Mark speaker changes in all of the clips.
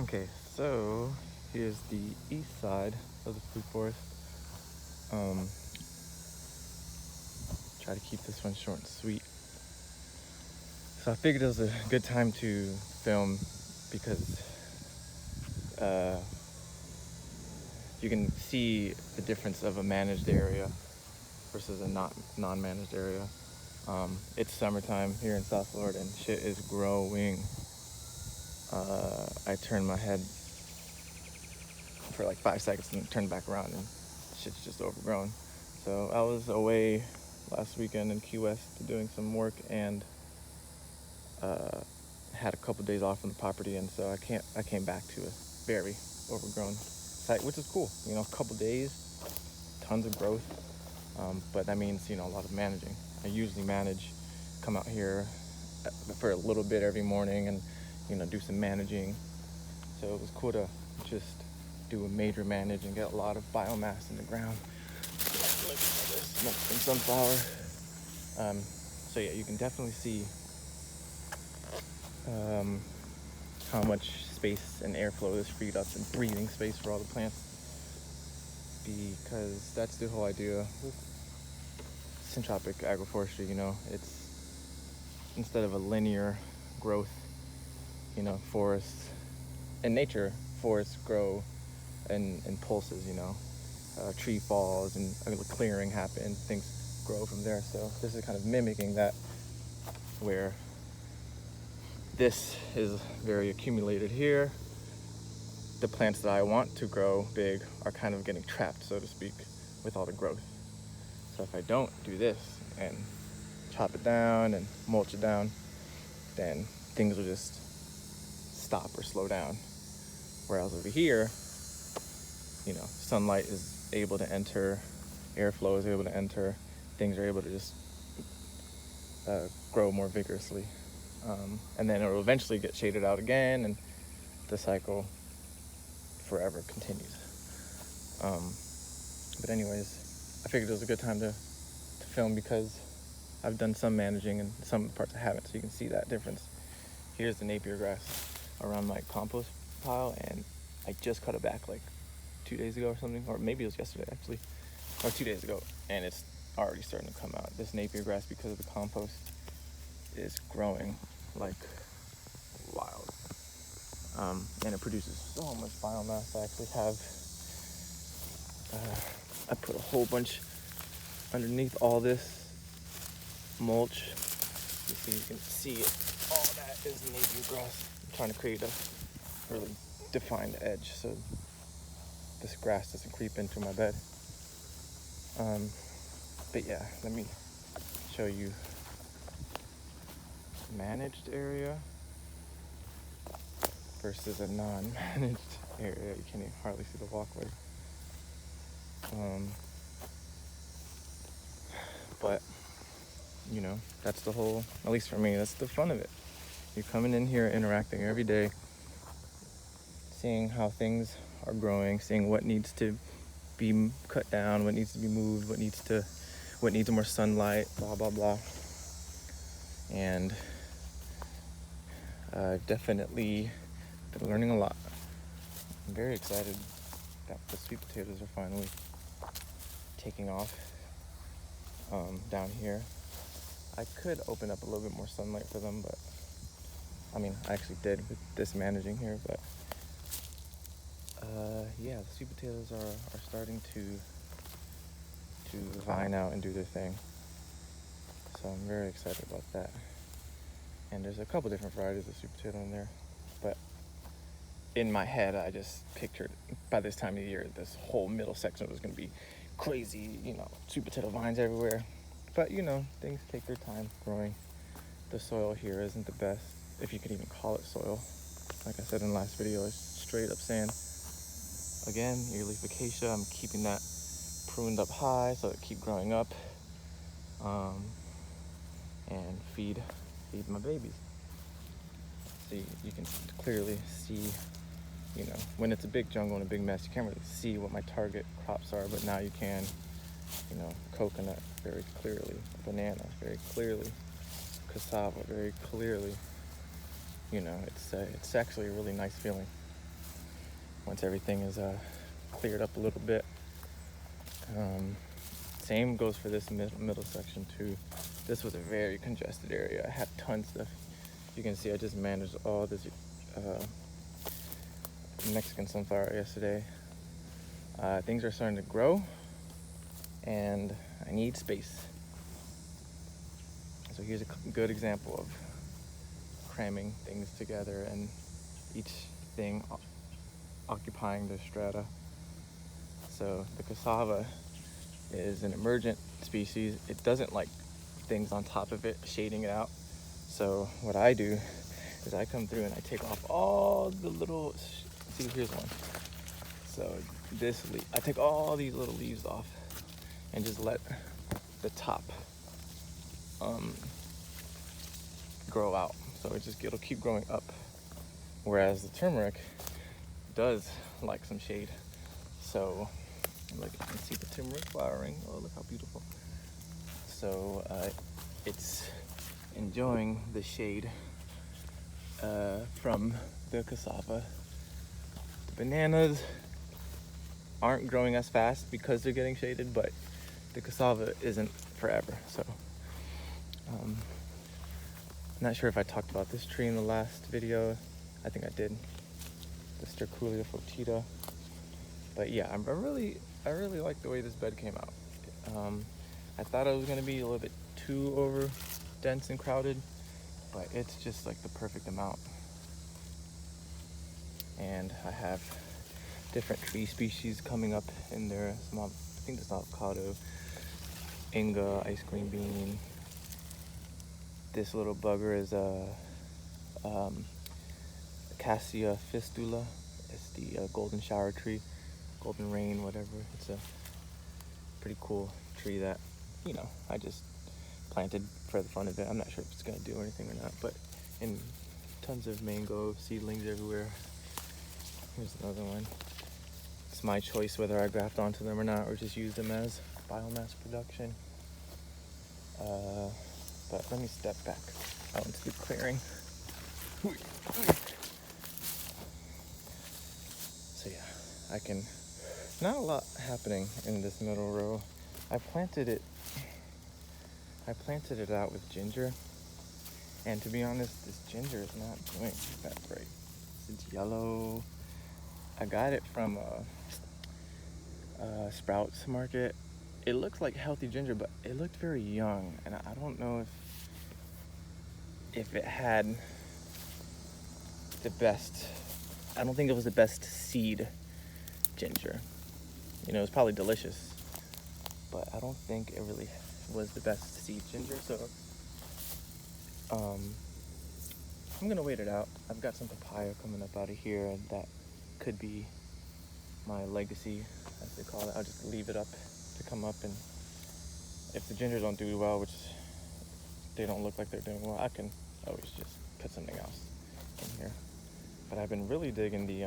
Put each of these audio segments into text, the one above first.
Speaker 1: Okay, so here's the east side of the food forest. Um, try to keep this one short and sweet. So I figured it was a good time to film because you can see the difference of a managed area versus a non-managed area. It's summertime here in South Florida and shit is growing. I turned my head for like 5 seconds and turned back around and shit's just overgrown. So I was away last weekend in Key West doing some work and had a couple days off from the property, and so I came back to a very overgrown site, which is cool. You know, a couple days, tons of growth, but that means, you know, a lot of managing. I usually come out here for a little bit every morning and, you know, do some managing. So it was cool to just do a major manage and get a lot of biomass in the ground. Look at this Mexican sunflower. So yeah, you can definitely see how much space and airflow is freed up and breathing space for all the plants, because that's the whole idea with Syntropic agroforestry. You know, it's instead of a linear growth, you know, forests in nature, forests grow in pulses, you know. Tree falls and a clearing happens, things grow from there. So this is kind of mimicking that, where this is very accumulated here. The plants that I want to grow big are kind of getting trapped, so to speak, with all the growth. So if I don't do this and chop it down and mulch it down, then things will just stop or slow down. Whereas over here, you know, sunlight is able to enter, airflow is able to enter, things are able to just grow more vigorously. And then it will eventually get shaded out again, and the cycle forever continues. But anyways, I figured it was a good time to film because I've done some managing and some parts I haven't, so you can see that difference. Here's the Napier grass around my compost pile, and I just cut it back like 2 days ago or something, or maybe it was yesterday actually, or 2 days ago, and it's already starting to come out. This Napier grass, because of the compost, is growing like wild, and it produces so much biomass. I actually have I put a whole bunch underneath all this mulch. You can see it. All that is native grass. I'm trying to create a really defined edge so this grass doesn't creep into my bed. But yeah, let me show you managed area versus a non-managed area. You can't even hardly see the walkway. But you know, that's the whole, at least for me, that's the fun of it. You're coming in here, interacting every day, seeing how things are growing, seeing what needs to be cut down, what needs to be moved, what needs more sunlight, blah blah blah. And I've definitely been learning a lot. I'm very excited that the sweet potatoes are finally taking off down here. I could open up a little bit more sunlight for them, but I mean, I actually did with this managing here, but yeah, the sweet potatoes are starting to vine out and do their thing. So I'm very excited about that. And there's a couple different varieties of sweet potato in there, but in my head, I just pictured by this time of the year, this whole middle section was going to be crazy, you know, sweet potato vines everywhere. But you know, things take their time growing. The soil here isn't the best, if you could even call it soil. Like I said in the last video, it's straight up sand. Again, earleaf acacia, I'm keeping that pruned up high so it keep growing up, and feed my babies. So you can clearly see, you know, when it's a big jungle and a big mess, you can't really see what my target crops are, but now you can. You know, coconut very clearly, banana very clearly, cassava very clearly. You know, it's actually a really nice feeling. once everything is cleared up a little bit. Same goes for this middle section too. This was a very congested area. I had tons of, you can see I just managed all this Mexican sunflower yesterday. Things are starting to grow and I need space. So here's a good example of cramming things together and each thing occupying their strata. So the cassava is an emergent species. It doesn't like things on top of it, shading it out. So what I do is I come through and I take off all the little, see, here's one. So this leaf, I take all these little leaves off and just let the top grow out. So it'll keep growing up. Whereas the turmeric does like some shade. So look, you can see the turmeric flowering. Oh, look how beautiful. So it's enjoying the shade from the cassava. The bananas aren't growing as fast because they're getting shaded, but the cassava isn't forever. So I'm not sure if I talked about this tree in the last video. I think I did. The Sterculia fotida. But yeah, I really like the way this bed came out. I thought it was gonna be a little bit too over dense and crowded, but it's just like the perfect amount. And I have different tree species coming up in there. Some, I think this avocado, Inga, ice cream bean. This little bugger is Cassia fistula. It's the golden shower tree, golden rain, whatever. It's a pretty cool tree that, you know, I just planted for the fun of it. I'm not sure if it's gonna do anything or not, but in tons of mango seedlings everywhere. Here's another one. It's my choice whether I graft onto them or not, or just use them as biomass production. But let me step back out into the clearing. So yeah, not a lot happening in this middle row. I planted it out with ginger, and to be honest, this ginger is not doing that great. It's yellow. I got it from Sprouts Market. It looks like healthy ginger, but it looked very young, and I don't know if it had the best. I don't think it was the best seed ginger. You know, it's probably delicious, but I don't think it really was the best seed ginger. So I'm gonna wait it out. I've got some papaya coming up out of here, and that could be my legacy, as they call it. I'll just leave it up to come up, and if the gingers don't do well, which they don't look like they're doing well, I can always just put something else in here. But I've been really digging the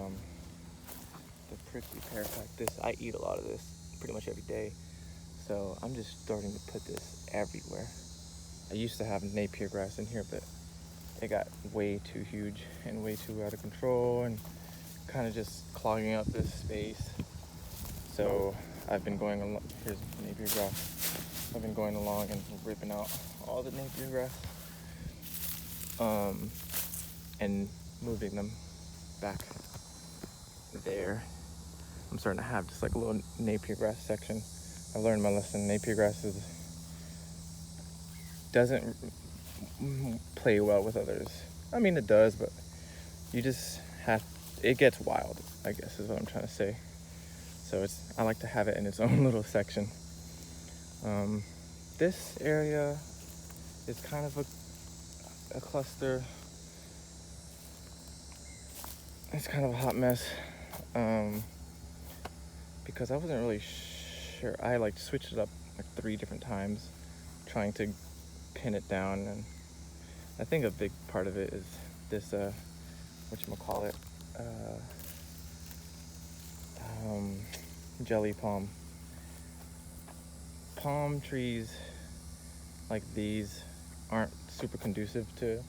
Speaker 1: prickly pear cactus. I eat a lot of this pretty much every day, so I'm just starting to put this everywhere. I used to have Napier grass in here, but it got way too huge and way too out of control and kind of just clogging up this space. So I've been going along, here's Napier grass. I've been going along and ripping out all the Napier grass and moving them back there. I'm starting to have just like a little Napier grass section. I learned my lesson. Napier grass doesn't play well with others. I mean, it does, but you just it gets wild, I guess is what I'm trying to say. So I like to have it in its own little section. This area is kind of a cluster. It's kind of a hot mess, because I wasn't really sure. I like switched it up like 3 different times, trying to pin it down, and I think a big part of it is this whatchamacallit, jelly palm. Palm trees like these aren't super conducive to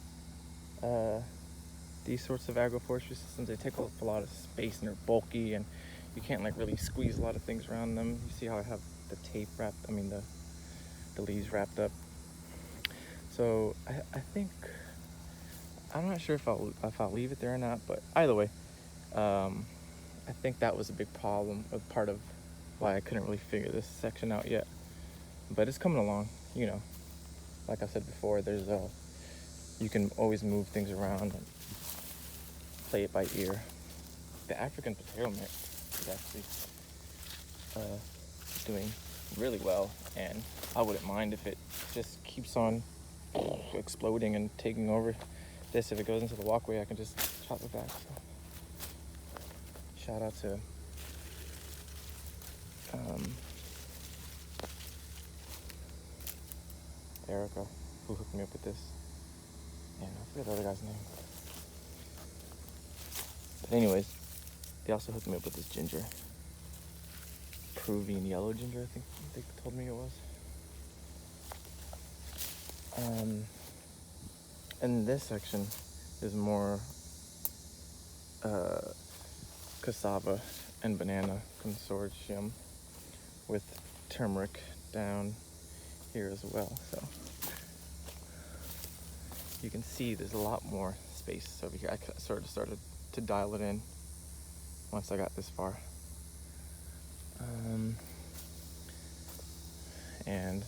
Speaker 1: these sorts of agroforestry systems. They take up a lot of space and they're bulky, and you can't like really squeeze a lot of things around them. You see how I have the tape wrapped, I mean the leaves wrapped up. So I think, I'm not sure if I'll leave it there or not, but either way, I think that was a big problem, a part of why I couldn't really figure this section out yet. But it's coming along, you know. Like I said before, you can always move things around and play it by ear. The African potato mix is actually doing really well, and I wouldn't mind if it just keeps on exploding and taking over. This, if it goes into the walkway, I can just chop it back. So, shout out to Erica, who hooked me up with this. And I forget the other guy's name. But anyways, they also hooked me up with this ginger. Peruvian yellow ginger, I think they told me it was. And this section is more cassava and banana consortium with turmeric down here as well. So you can see there's a lot more space over here. I sort of started to dial it in once I got this far. And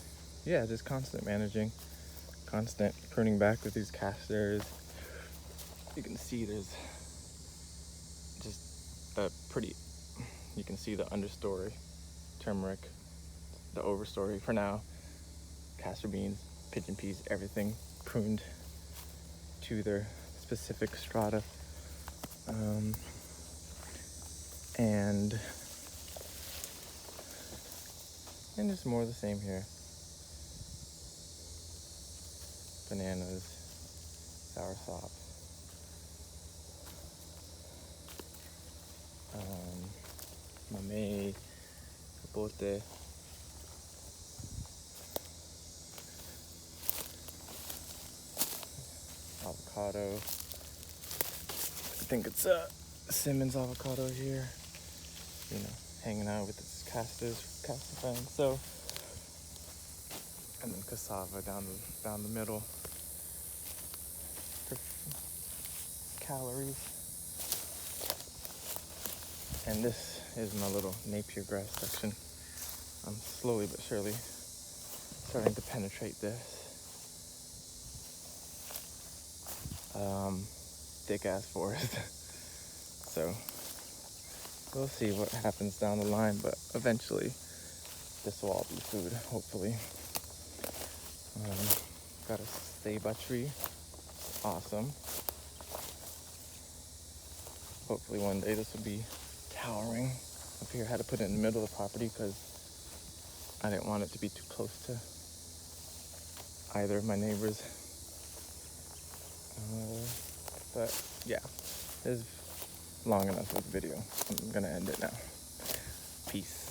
Speaker 1: yeah, just constant managing, constant pruning back with these casters. You can see there's just you can see the understory, turmeric, the overstory. For now, castor beans, pigeon peas, everything pruned to their specific strata. And just more of the same here. Bananas, soursop, mamey, capote, avocado. I think it's Simmons avocado here. You know, hanging out with its castor friends. So, and then cassava down the middle for calories. And this is my little Napier grass section. I'm slowly but surely starting to penetrate this. Thick ass forest. So we'll see what happens down the line, but eventually this will all be food, hopefully. Got a ceiba tree. Awesome. Hopefully one day this will be towering up here. I had to put it in the middle of the property because I didn't want it to be too close to either of my neighbors. But yeah, this is long enough of the video. I'm gonna end it now. Peace.